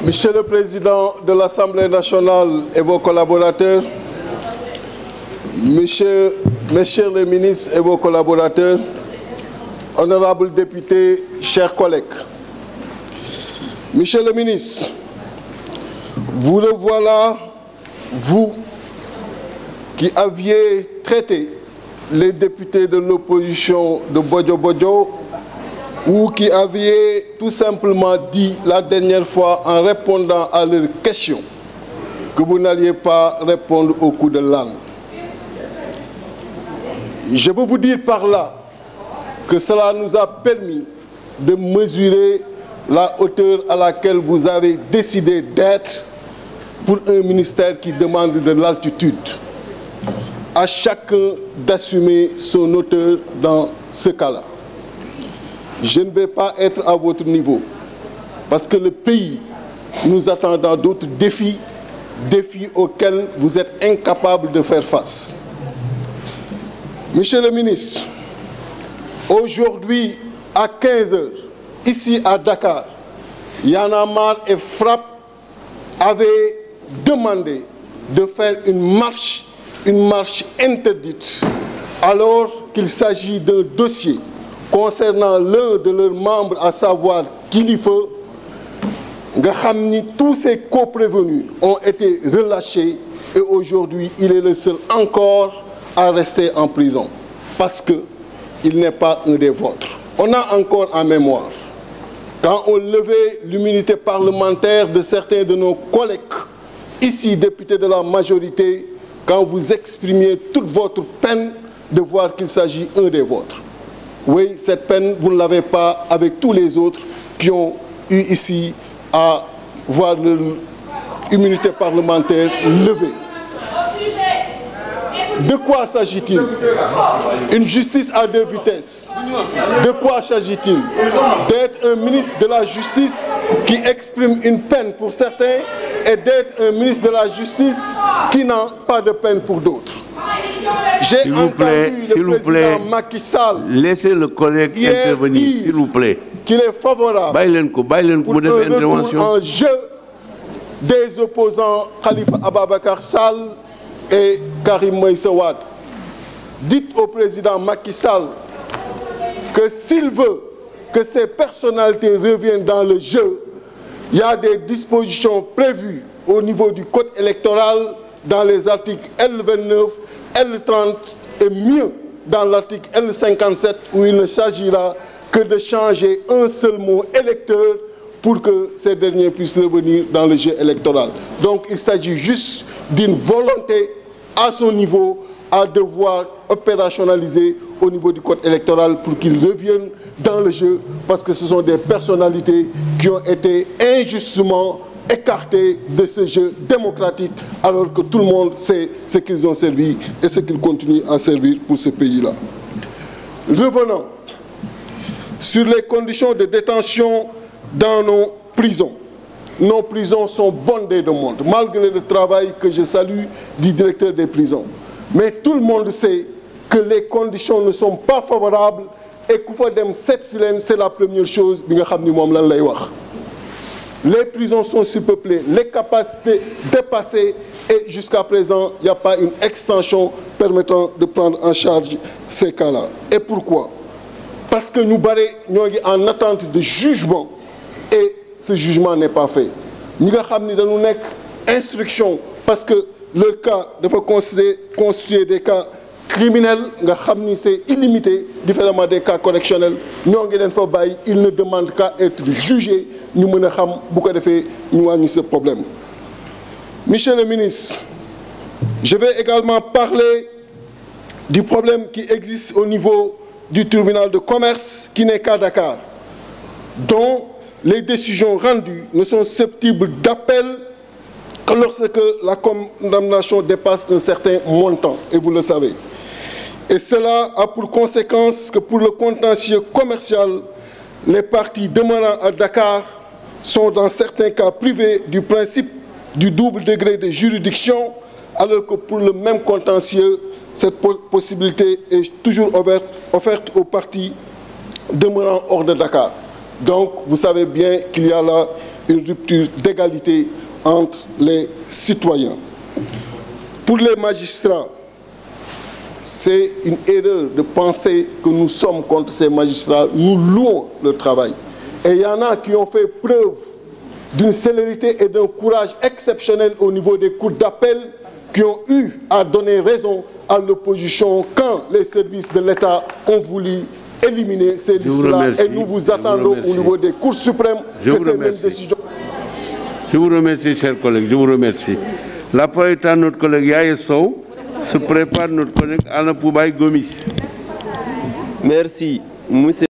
Monsieur le Président de l'Assemblée nationale et vos collaborateurs, messieurs les ministres et vos collaborateurs, honorables députés, chers collègues. Monsieur le ministre, vous le voilà, vous qui aviez traité les députés de l'opposition de Bodjo Bodjo, ou qui aviez tout simplement dit la dernière fois en répondant à leurs questions que vous n'alliez pas répondre au coup de l'âne. Je veux vous dire par là que cela nous a permis de mesurer la hauteur à laquelle vous avez décidé d'être pour un ministère qui demande de l'altitude. À chacun d'assumer son hauteur dans ce cas-là. Je ne vais pas être à votre niveau, parce que le pays nous attend dans d'autres défis, défis auxquels vous êtes incapables de faire face. Monsieur le ministre, aujourd'hui à 15 h, ici à Dakar, Y en a marre et Frappe avait demandé de faire une marche interdite, alors qu'il s'agit d'un dossier concernant l'un de leurs membres, à savoir Kilifeu. Tous ces co-prévenus ont été relâchés et aujourd'hui, il est le seul encore à rester en prison parce qu'il n'est pas un des vôtres. On a encore en mémoire, quand on levait l'immunité parlementaire de certains de nos collègues, ici députés de la majorité, quand vous exprimiez toute votre peine de voir qu'il s'agit d'un des vôtres. Oui, cette peine, vous ne l'avez pas avec tous les autres qui ont eu ici à voir leur immunité parlementaire levée. De quoi s'agit-il? Une justice à deux vitesses. De quoi s'agit-il? D'être un ministre de la justice qui exprime une peine pour certains et d'être un ministre de la justice qui n'a pas de peine pour d'autres. J'ai entendu le président Macky Sall, laissez le collègue intervenir, s'il vous plaît. Qu'il est favorable pour un retour en jeu des opposants Khalifa Ababakar Sall et Karim Meïssa Wade. Dites au président Macky Sall que s'il veut que ces personnalités reviennent dans le jeu, il y a des dispositions prévues au niveau du code électoral dans les articles L29, L30 et mieux dans l'article L57 où il ne s'agira que de changer un seul mot électeur pour que ces derniers puissent revenir dans le jeu électoral. Donc il s'agit juste d'une volonté à son niveau à devoir opérationnaliser au niveau du code électoral pour qu'ils reviennent dans le jeu parce que ce sont des personnalités qui ont été injustement écartés de ce jeu démocratique alors que tout le monde sait ce qu'ils ont servi et ce qu'ils continuent à servir pour ce pays-là. Revenons sur les conditions de détention dans nos prisons. Nos prisons sont bondées de monde, malgré le travail que je salue du directeur des prisons. Mais tout le monde sait que les conditions ne sont pas favorables et qu'il faut dem 7 cylindres, c'est la première chose. Les prisons sont surpeuplées, les capacités dépassées et jusqu'à présent, il n'y a pas une extension permettant de prendre en charge ces cas-là. Et pourquoi? Parce que nous sommes en attente de jugement et ce jugement n'est pas fait. Nous avons une instruction parce que le cas de constituer des cas criminels, c'est illimité, différemment des cas correctionnels. Ils ne demandent qu'à être jugés. Nous savons beaucoup de faits, nous avons ce problème. Monsieur le ministre, je vais également parler du problème qui existe au niveau du tribunal de commerce qui n'est qu'à Dakar, dont les décisions rendues ne sont susceptibles d'appel que lorsque la condamnation dépasse un certain montant, et vous le savez. Et cela a pour conséquence que pour le contentieux commercial, les parties demeurant à Dakar sont dans certains cas privés du principe du double degré de juridiction, alors que pour le même contentieux, cette possibilité est toujours offerte aux parties demeurant hors de Dakar. Donc, vous savez bien qu'il y a là une rupture d'égalité entre les citoyens. Pour les magistrats, c'est une erreur de penser que nous sommes contre ces magistrats. Nous louons leur travail. Et il y en a qui ont fait preuve d'une célérité et d'un courage exceptionnel au niveau des cours d'appel, qui ont eu à donner raison à l'opposition quand les services de l'État ont voulu éliminer ces listes-là. Et nous vous attendons au niveau des cours suprêmes que ces mêmes décisions. Je vous remercie, chers collègues. Je vous remercie. La parole est à notre collègue Yaye Sow. Se prépare notre collègue Alain Poubaï Gomis. Merci, monsieur.